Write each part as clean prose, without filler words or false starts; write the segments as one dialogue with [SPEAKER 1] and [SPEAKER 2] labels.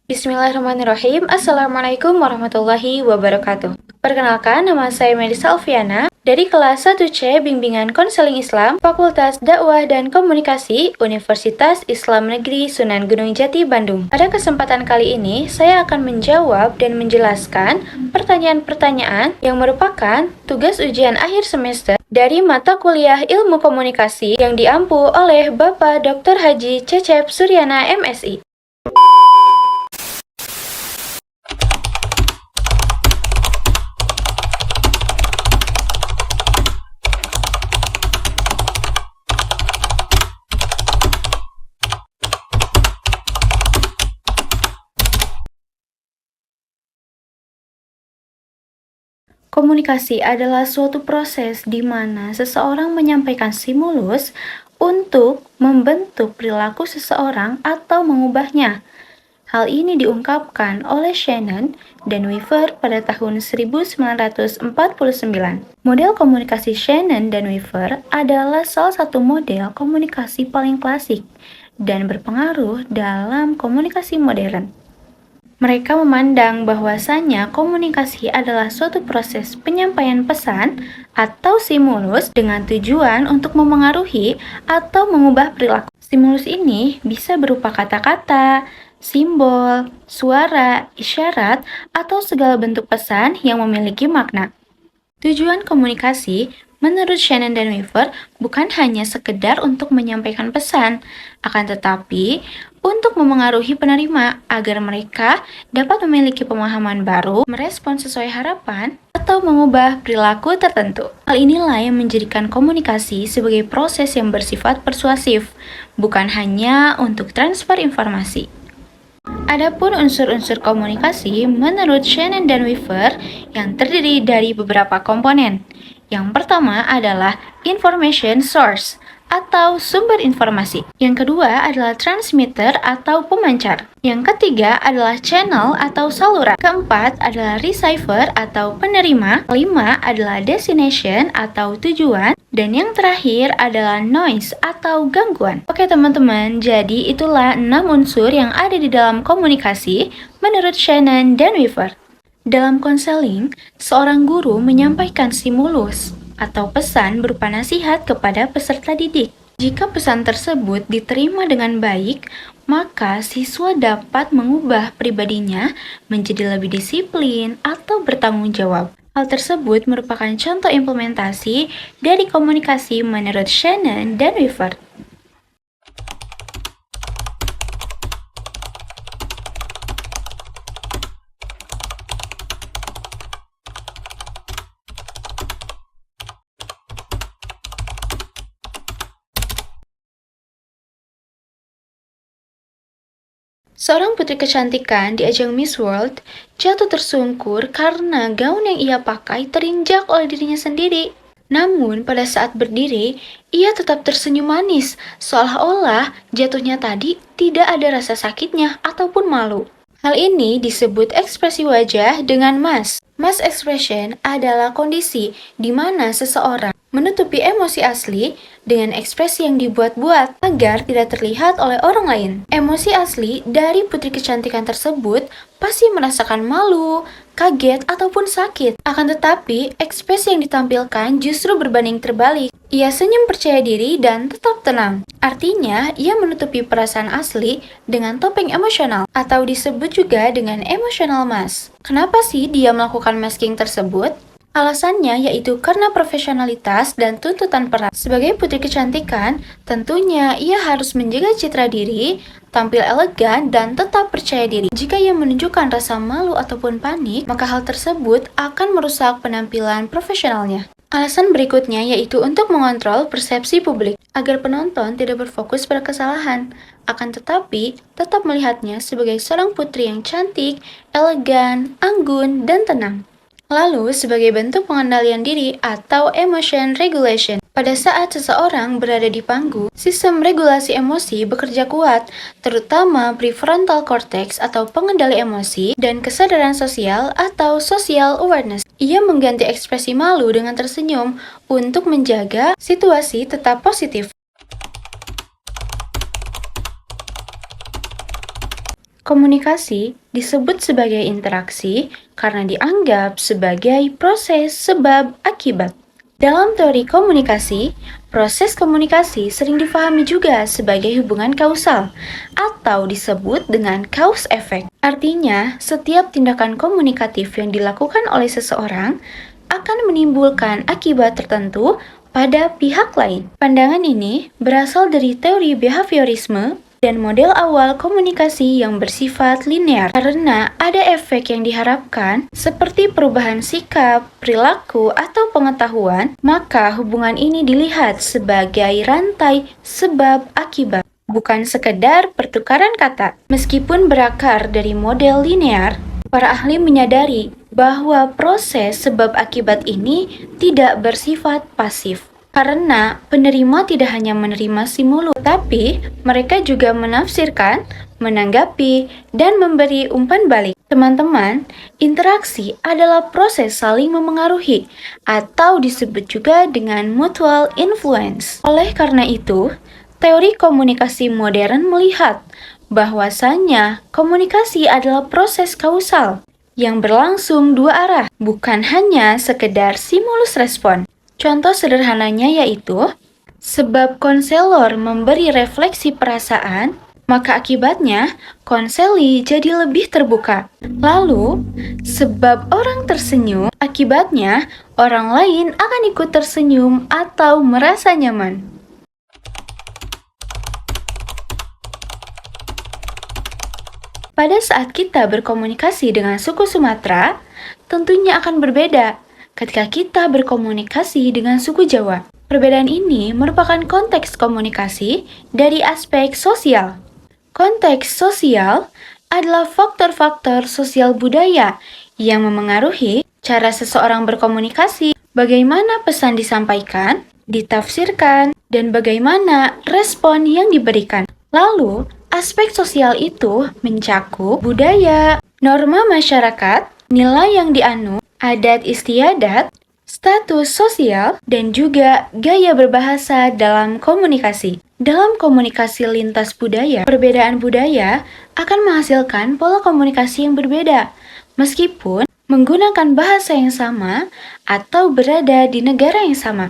[SPEAKER 1] Bismillahirrahmanirrahim. Assalamualaikum warahmatullahi wabarakatuh. Perkenalkan, nama saya Melisa Alfiana dari kelas 1C Bimbingan Konseling Islam, Fakultas Dakwah dan Komunikasi, Universitas Islam Negeri Sunan Gunung Jati, Bandung. Pada kesempatan kali ini, saya akan menjawab dan menjelaskan pertanyaan-pertanyaan yang merupakan tugas ujian akhir semester dari mata kuliah Ilmu Komunikasi yang diampu oleh Bapak Dr. Haji Cecep Suryana MSI. Komunikasi adalah suatu proses di mana seseorang menyampaikan stimulus untuk membentuk perilaku seseorang atau mengubahnya. Hal ini diungkapkan oleh Shannon dan Weaver pada tahun 1949. Model komunikasi Shannon dan Weaver adalah salah satu model komunikasi paling klasik dan berpengaruh dalam komunikasi modern. Mereka memandang bahwasannya komunikasi adalah suatu proses penyampaian pesan atau stimulus dengan tujuan untuk memengaruhi atau mengubah perilaku. Stimulus ini bisa berupa kata-kata, simbol, suara, isyarat, atau segala bentuk pesan yang memiliki makna. Tujuan komunikasi menurut Shannon dan Weaver bukan hanya sekedar untuk menyampaikan pesan, akan tetapi untuk memengaruhi penerima agar mereka dapat memiliki pemahaman baru, merespon sesuai harapan, atau mengubah perilaku tertentu. Hal inilah yang menjadikan komunikasi sebagai proses yang bersifat persuasif, bukan hanya untuk transfer informasi. Adapun unsur-unsur komunikasi menurut Shannon dan Weaver yang terdiri dari beberapa komponen. Yang pertama adalah information source atau sumber informasi. Yang kedua adalah transmitter atau pemancar. Yang ketiga adalah channel atau saluran. Keempat adalah receiver atau penerima. Kelima adalah destination atau tujuan. Dan yang terakhir adalah noise atau gangguan. Oke teman-teman, jadi itulah 6 unsur yang ada di dalam komunikasi menurut Shannon dan Weaver. Dalam konseling, seorang guru menyampaikan stimulus atau pesan berupa nasihat kepada peserta didik. Jika pesan tersebut diterima dengan baik, maka siswa dapat mengubah pribadinya menjadi lebih disiplin atau bertanggung jawab. Hal tersebut merupakan contoh implementasi dari komunikasi menurut Shannon dan Weaver. Seorang putri kecantikan di ajang Miss World jatuh tersungkur karena gaun yang ia pakai terinjak oleh dirinya sendiri. Namun pada saat berdiri, ia tetap tersenyum manis, seolah-olah jatuhnya tadi tidak ada rasa sakitnya ataupun malu. Hal ini disebut ekspresi wajah dengan mask. Mask expression adalah kondisi di mana seseorang menutupi emosi asli dengan ekspresi yang dibuat-buat agar tidak terlihat oleh orang lain. Emosi asli dari putri kecantikan tersebut pasti merasakan malu, kaget, ataupun sakit. Akan tetapi, ekspresi yang ditampilkan justru berbanding terbalik. Ia senyum percaya diri dan tetap tenang. Artinya, ia menutupi perasaan asli dengan topeng emosional atau disebut juga dengan emotional mask. Kenapa sih dia melakukan masking tersebut? Alasannya yaitu karena profesionalitas dan tuntutan peran. Sebagai putri kecantikan, tentunya ia harus menjaga citra diri, tampil elegan, dan tetap percaya diri. Jika ia menunjukkan rasa malu ataupun panik, maka hal tersebut akan merusak penampilan profesionalnya. Alasan berikutnya yaitu untuk mengontrol persepsi publik, agar penonton tidak berfokus pada kesalahan, akan tetapi tetap melihatnya sebagai seorang putri yang cantik, elegan, anggun, dan tenang. Lalu, sebagai bentuk pengendalian diri atau emotion regulation, pada saat seseorang berada di panggung, sistem regulasi emosi bekerja kuat, terutama prefrontal cortex atau pengendali emosi dan kesadaran sosial atau social awareness. Ia mengganti ekspresi malu dengan tersenyum untuk menjaga situasi tetap positif. Komunikasi disebut sebagai interaksi karena dianggap sebagai proses sebab akibat. Dalam teori komunikasi, proses komunikasi sering difahami juga sebagai hubungan kausal atau disebut dengan cause effect. Artinya, setiap tindakan komunikatif yang dilakukan oleh seseorang akan menimbulkan akibat tertentu pada pihak lain. Pandangan ini berasal dari teori behaviorisme dan model awal komunikasi yang bersifat linear karena ada efek yang diharapkan seperti perubahan sikap, perilaku, atau pengetahuan, maka hubungan ini dilihat sebagai rantai sebab akibat, bukan sekedar pertukaran kata. Meskipun berakar dari model linear, para ahli menyadari bahwa proses sebab akibat ini tidak bersifat pasif. Karena penerima tidak hanya menerima stimulus, tapi mereka juga menafsirkan, menanggapi, dan memberi umpan balik. Teman-teman, interaksi adalah proses saling memengaruhi atau disebut juga dengan mutual influence. Oleh karena itu, teori komunikasi modern melihat bahwasannya komunikasi adalah proses kausal yang berlangsung dua arah, bukan hanya sekedar stimulus respon. Contoh sederhananya yaitu, sebab konselor memberi refleksi perasaan, maka akibatnya konseli jadi lebih terbuka. Lalu, sebab orang tersenyum, akibatnya orang lain akan ikut tersenyum atau merasa nyaman. Pada saat kita berkomunikasi dengan suku Sumatera, tentunya akan berbeda ketika kita berkomunikasi dengan suku Jawa. Perbedaan ini merupakan konteks komunikasi dari aspek sosial. Konteks sosial adalah faktor-faktor sosial budaya yang memengaruhi cara seseorang berkomunikasi, bagaimana pesan disampaikan, ditafsirkan, dan bagaimana respon yang diberikan. Lalu, aspek sosial itu mencakup budaya, norma masyarakat, nilai yang dianut, adat istiadat, status sosial, dan juga gaya berbahasa dalam komunikasi. Dalam komunikasi lintas budaya, perbedaan budaya akan menghasilkan pola komunikasi yang berbeda, meskipun menggunakan bahasa yang sama atau berada di negara yang sama.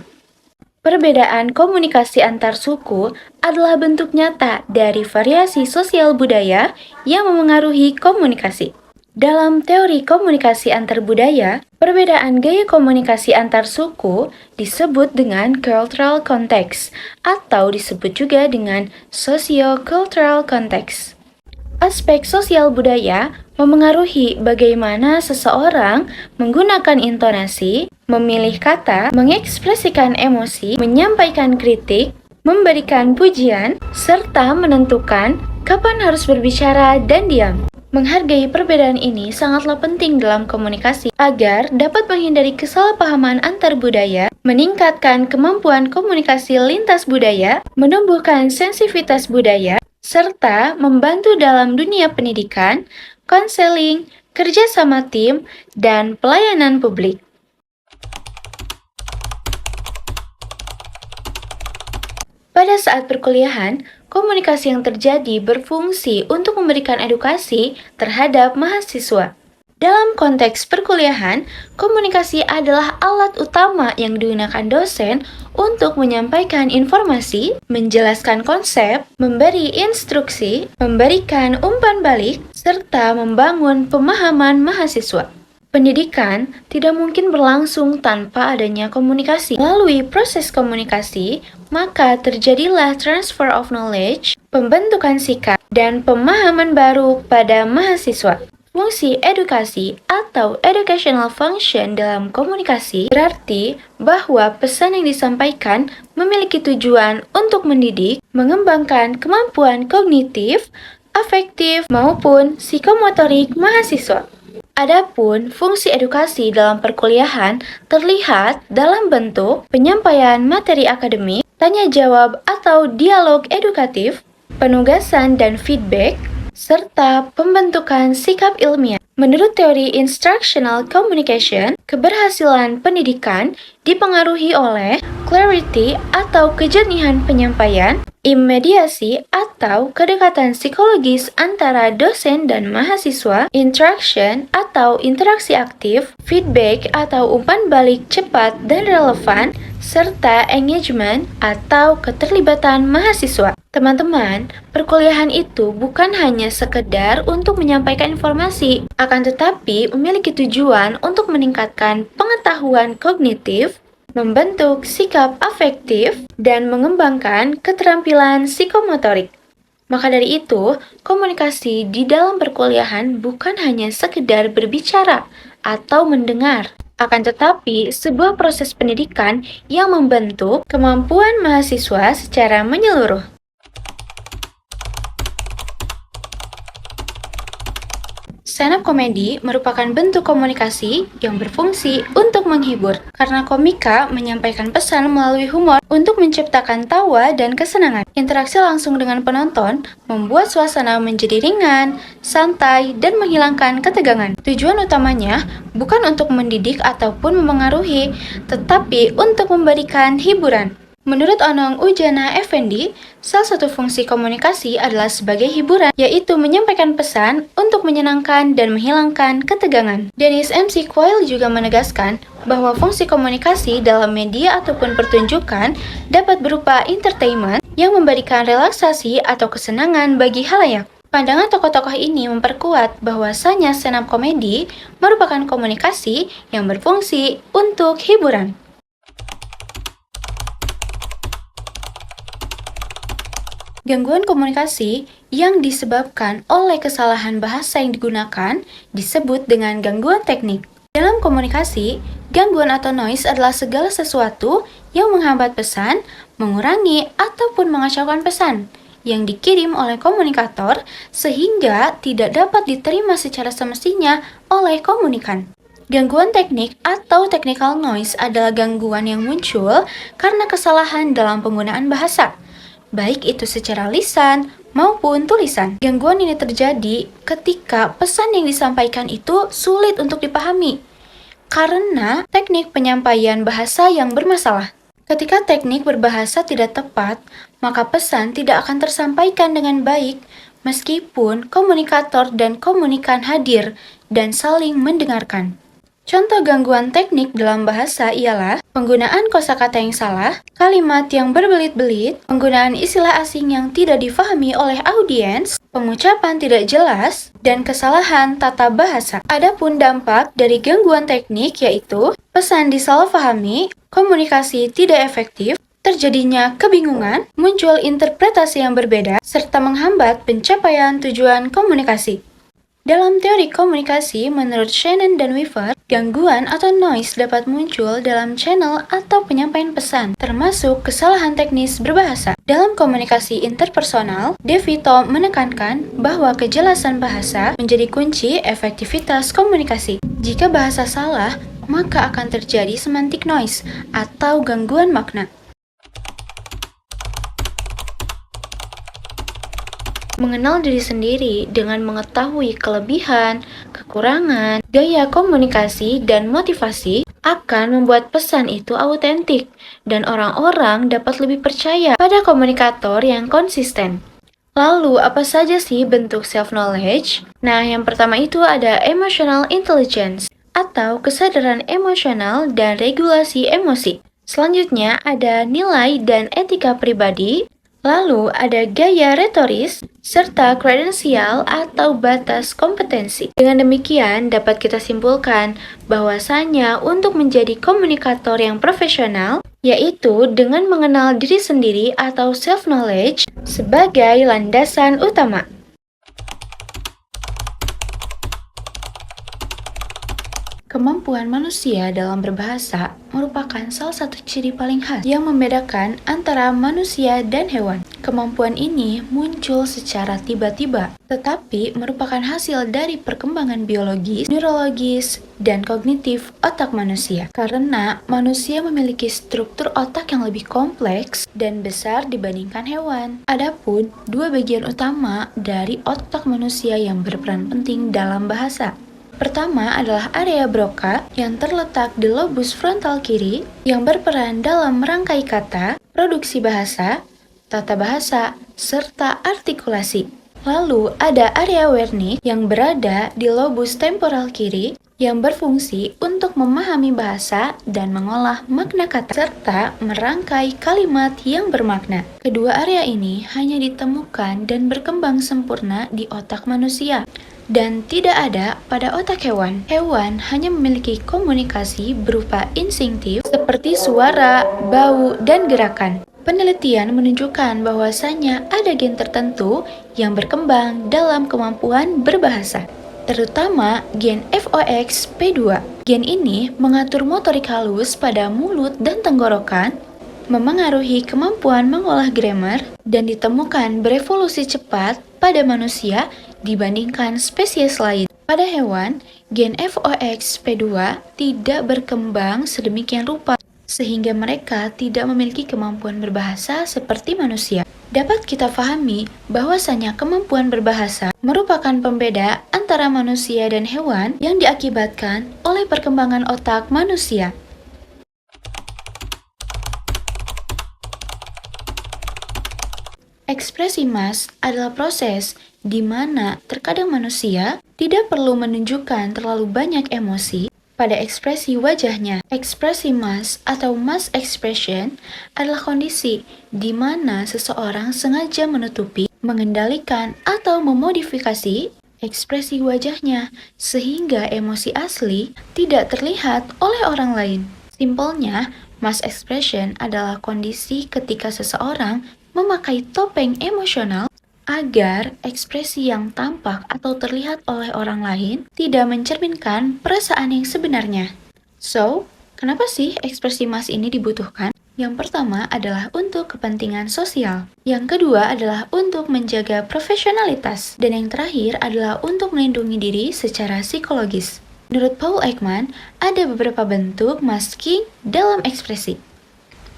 [SPEAKER 1] Perbedaan komunikasi antar suku adalah bentuk nyata dari variasi sosial budaya yang memengaruhi komunikasi. Dalam teori komunikasi antar budaya, perbedaan gaya komunikasi antar suku disebut dengan cultural context atau disebut juga dengan socio-cultural context. Aspek sosial budaya memengaruhi bagaimana seseorang menggunakan intonasi, memilih kata, mengekspresikan emosi, menyampaikan kritik, memberikan pujian, serta menentukan kapan harus berbicara dan diam. Menghargai perbedaan ini sangatlah penting dalam komunikasi agar dapat menghindari kesalahpahaman antar budaya, meningkatkan kemampuan komunikasi lintas budaya, menumbuhkan sensitivitas budaya, serta membantu dalam dunia pendidikan, konseling, kerjasama tim, dan pelayanan publik. Pada saat perkuliahan, komunikasi yang terjadi berfungsi untuk memberikan edukasi terhadap mahasiswa. Dalam konteks perkuliahan, komunikasi adalah alat utama yang digunakan dosen untuk menyampaikan informasi, menjelaskan konsep, memberi instruksi, memberikan umpan balik, serta membangun pemahaman mahasiswa. Pendidikan tidak mungkin berlangsung tanpa adanya komunikasi. Melalui proses komunikasi, maka terjadilah transfer of knowledge, pembentukan sikap, dan pemahaman baru pada mahasiswa. Fungsi edukasi atau educational function dalam komunikasi berarti bahwa pesan yang disampaikan memiliki tujuan untuk mendidik, mengembangkan kemampuan kognitif, afektif, maupun psikomotorik mahasiswa. Adapun fungsi edukasi dalam perkuliahan terlihat dalam bentuk penyampaian materi akademik, tanya jawab atau dialog edukatif, penugasan dan feedback, serta pembentukan sikap ilmiah. Menurut teori instructional communication, keberhasilan pendidikan dipengaruhi oleh clarity atau kejernihan penyampaian, Imediasi atau kedekatan psikologis antara dosen dan mahasiswa, interaction atau interaksi aktif, feedback atau umpan balik cepat dan relevan, serta engagement atau keterlibatan mahasiswa. Teman-teman, perkuliahan itu bukan hanya sekedar untuk menyampaikan informasi, akan tetapi memiliki tujuan untuk meningkatkan pengetahuan kognitif, membentuk sikap afektif, dan mengembangkan keterampilan psikomotorik. Maka dari itu, komunikasi di dalam perkuliahan bukan hanya sekedar berbicara atau mendengar, akan tetapi sebuah proses pendidikan yang membentuk kemampuan mahasiswa secara menyeluruh. Stand-up komedi merupakan bentuk komunikasi yang berfungsi untuk menghibur, karena komika menyampaikan pesan melalui humor untuk menciptakan tawa dan kesenangan. Interaksi langsung dengan penonton membuat suasana menjadi ringan, santai, dan menghilangkan ketegangan. Tujuan utamanya bukan untuk mendidik ataupun memengaruhi, tetapi untuk memberikan hiburan. Menurut Onong Ujana Effendi, salah satu fungsi komunikasi adalah sebagai hiburan, yaitu menyampaikan pesan untuk menyenangkan dan menghilangkan ketegangan. Dennis MC Quayle juga menegaskan bahwa fungsi komunikasi dalam media ataupun pertunjukan dapat berupa entertainment yang memberikan relaksasi atau kesenangan bagi halayak. Pandangan tokoh-tokoh ini memperkuat bahwasanya stand-up komedi merupakan komunikasi yang berfungsi untuk hiburan. Gangguan komunikasi yang disebabkan oleh kesalahan bahasa yang digunakan disebut dengan gangguan teknik. Dalam komunikasi, gangguan atau noise adalah segala sesuatu yang menghambat pesan, mengurangi, ataupun mengacaukan pesan yang dikirim oleh komunikator sehingga tidak dapat diterima secara semestinya oleh komunikan. Gangguan teknik atau technical noise adalah gangguan yang muncul karena kesalahan dalam penggunaan bahasa, baik itu secara lisan maupun tulisan. Gangguan ini terjadi ketika pesan yang disampaikan itu sulit untuk dipahami karena teknik penyampaian bahasa yang bermasalah. Ketika teknik berbahasa tidak tepat, maka pesan tidak akan tersampaikan dengan baik meskipun komunikator dan komunikan hadir dan saling mendengarkan. Contoh gangguan teknik dalam bahasa ialah penggunaan kosakata yang salah, kalimat yang berbelit-belit, penggunaan istilah asing yang tidak difahami oleh audiens, pengucapan tidak jelas, dan kesalahan tata bahasa. Adapun dampak dari gangguan teknik yaitu pesan disalahpahami, komunikasi tidak efektif, terjadinya kebingungan, muncul interpretasi yang berbeda, serta menghambat pencapaian tujuan komunikasi. Dalam teori komunikasi, menurut Shannon dan Weaver, gangguan atau noise dapat muncul dalam channel atau penyampaian pesan, termasuk kesalahan teknis berbahasa. Dalam komunikasi interpersonal, DeVito menekankan bahwa kejelasan bahasa menjadi kunci efektivitas komunikasi. Jika bahasa salah, maka akan terjadi semantic noise atau gangguan makna. Mengenal diri sendiri dengan mengetahui kelebihan, kekurangan, gaya komunikasi, dan motivasi akan membuat pesan itu autentik dan orang-orang dapat lebih percaya pada komunikator yang konsisten. Lalu, apa saja sih bentuk self-knowledge? Nah, yang pertama itu ada emotional intelligence atau kesadaran emosional dan regulasi emosi. Selanjutnya ada nilai dan etika pribadi. Lalu ada gaya retoris, serta kredensial atau batas kompetensi. Dengan demikian, dapat kita simpulkan bahwasanya untuk menjadi komunikator yang profesional, yaitu dengan mengenal diri sendiri atau self-knowledge sebagai landasan utama. Kemampuan manusia dalam berbahasa merupakan salah satu ciri paling khas yang membedakan antara manusia dan hewan. Kemampuan ini muncul secara tiba-tiba, tetapi merupakan hasil dari perkembangan biologis, neurologis, dan kognitif otak manusia. Karena manusia memiliki struktur otak yang lebih kompleks dan besar dibandingkan hewan. Adapun dua bagian utama dari otak manusia yang berperan penting dalam bahasa. Pertama adalah area Broca yang terletak di lobus frontal kiri yang berperan dalam merangkai kata, produksi bahasa, tata bahasa, serta artikulasi. Lalu ada area Wernicke yang berada di lobus temporal kiri yang berfungsi untuk memahami bahasa dan mengolah makna kata, serta merangkai kalimat yang bermakna. Kedua area ini hanya ditemukan dan berkembang sempurna di otak manusia, dan tidak ada pada otak hewan. Hewan hanya memiliki komunikasi berupa instinktif seperti suara, bau, dan gerakan. Penelitian menunjukkan bahwasannya ada gen tertentu yang berkembang dalam kemampuan berbahasa, terutama gen FOXP2. Gen ini mengatur motorik halus pada mulut dan tenggorokan, memengaruhi kemampuan mengolah grammar, dan ditemukan berevolusi cepat pada manusia dibandingkan spesies lain. Pada hewan, gen FOXP2 tidak berkembang sedemikian rupa, sehingga mereka tidak memiliki kemampuan berbahasa seperti manusia. Dapat kita pahami bahwasanya kemampuan berbahasa merupakan pembeda antara manusia dan hewan yang diakibatkan oleh perkembangan otak manusia. Ekspresi mas adalah proses di mana terkadang manusia tidak perlu menunjukkan terlalu banyak emosi pada ekspresi wajahnya. Ekspresi mas atau mask expression adalah kondisi di mana seseorang sengaja menutupi, mengendalikan, atau memodifikasi ekspresi wajahnya sehingga emosi asli tidak terlihat oleh orang lain. Simpelnya, mask expression adalah kondisi ketika seseorang memakai topeng emosional agar ekspresi yang tampak atau terlihat oleh orang lain tidak mencerminkan perasaan yang sebenarnya. So, kenapa sih ekspresi mas ini dibutuhkan? Yang pertama adalah untuk kepentingan sosial. Yang kedua adalah untuk menjaga profesionalitas. Dan yang terakhir adalah untuk melindungi diri secara psikologis. Menurut Paul Ekman, ada beberapa bentuk masking dalam ekspresi.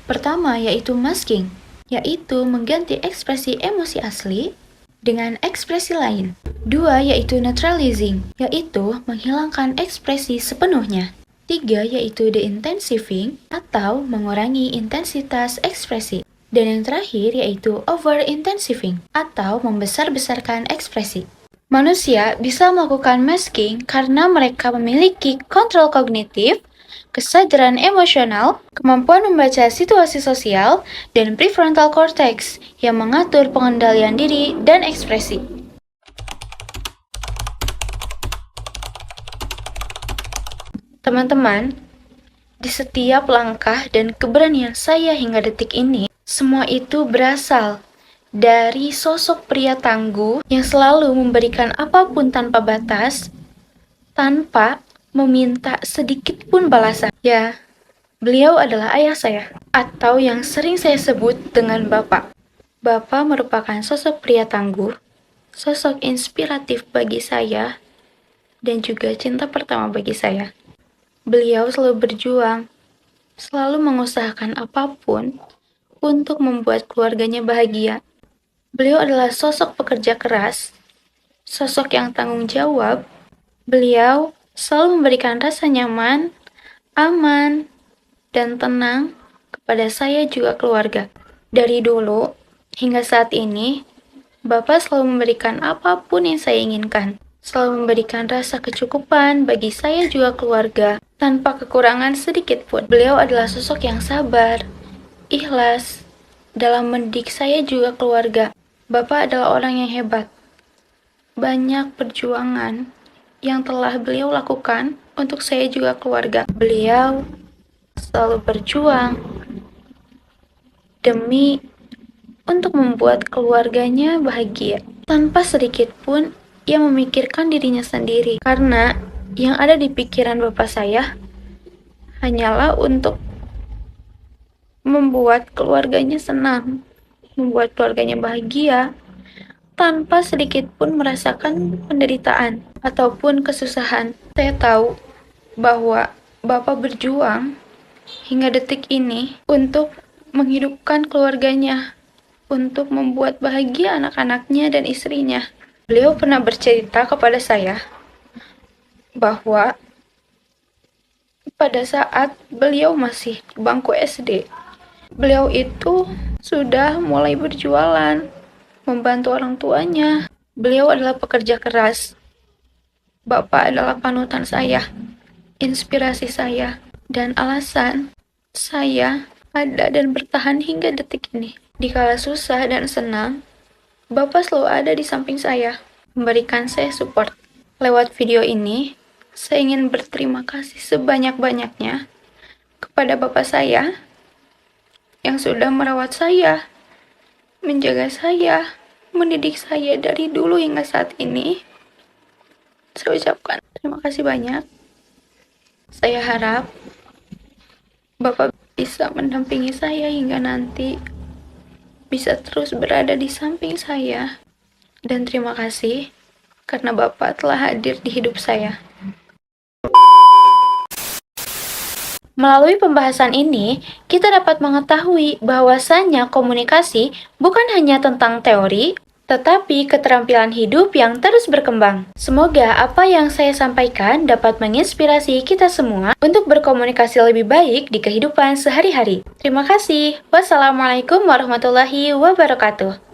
[SPEAKER 1] Pertama yaitu masking, yaitu mengganti ekspresi emosi asli dengan ekspresi lain. Dua yaitu neutralizing, yaitu menghilangkan ekspresi sepenuhnya. Tiga yaitu de-intensifying atau mengurangi intensitas ekspresi. Dan yang terakhir yaitu over-intensifying atau membesar-besarkan ekspresi. Manusia bisa melakukan masking karena mereka memiliki kontrol kognitif, kesadaran emosional, kemampuan membaca situasi sosial, dan prefrontal cortex yang mengatur pengendalian diri dan ekspresi. Teman-teman, di setiap langkah dan keberanian saya hingga detik ini, semua itu berasal dari sosok pria tangguh yang selalu memberikan apapun tanpa batas, tanpa meminta sedikit pun balasan. Ya, beliau adalah ayah saya, atau yang sering saya sebut dengan Bapak. Bapak merupakan sosok pria tangguh, sosok inspiratif bagi saya, dan juga cinta pertama bagi saya. Beliau selalu berjuang, selalu mengusahakan apapun untuk membuat keluarganya bahagia. Beliau adalah sosok pekerja keras, sosok yang tanggung jawab. Beliau selalu memberikan rasa nyaman, aman, dan tenang kepada saya juga keluarga. Dari dulu hingga saat ini, Bapak selalu memberikan apapun yang saya inginkan. Selalu memberikan rasa kecukupan bagi saya juga keluarga, tanpa kekurangan sedikit pun. Beliau adalah sosok yang sabar, ikhlas, dalam mendidik saya juga keluarga. Bapak adalah orang yang hebat. Banyak perjuangan yang telah beliau lakukan untuk saya juga keluarga. Beliau selalu berjuang demi untuk membuat keluarganya bahagia. Tanpa sedikit pun ia memikirkan dirinya sendiri. Karena yang ada di pikiran bapak saya hanyalah untuk membuat keluarganya senang, membuat keluarganya bahagia, tanpa sedikit pun merasakan penderitaan ataupun kesusahan. Saya tahu bahwa Bapak berjuang hingga detik ini untuk menghidupkan keluarganya, untuk membuat bahagia anak-anaknya dan istrinya. Beliau pernah bercerita kepada saya bahwa pada saat beliau masih di bangku SD, beliau itu sudah mulai berjualan, membantu orang tuanya. Beliau adalah pekerja keras. Bapak adalah panutan saya, inspirasi saya, dan alasan saya ada dan bertahan hingga detik ini. Dikala susah dan senang, Bapak selalu ada di samping saya, memberikan saya support. Lewat video ini, saya ingin berterima kasih sebanyak-banyaknya kepada Bapak saya yang sudah merawat saya, menjaga saya, mendidik saya dari dulu hingga saat ini. Saya ucapkan terima kasih banyak. Saya harap Bapak bisa mendampingi saya hingga nanti, bisa terus berada di samping saya. Dan terima kasih karena Bapak telah hadir di hidup saya. Melalui pembahasan ini, kita dapat mengetahui bahwasannya komunikasi bukan hanya tentang teori, tetapi keterampilan hidup yang terus berkembang. Semoga apa yang saya sampaikan dapat menginspirasi kita semua untuk berkomunikasi lebih baik di kehidupan sehari-hari. Terima kasih. Wassalamualaikum warahmatullahi wabarakatuh.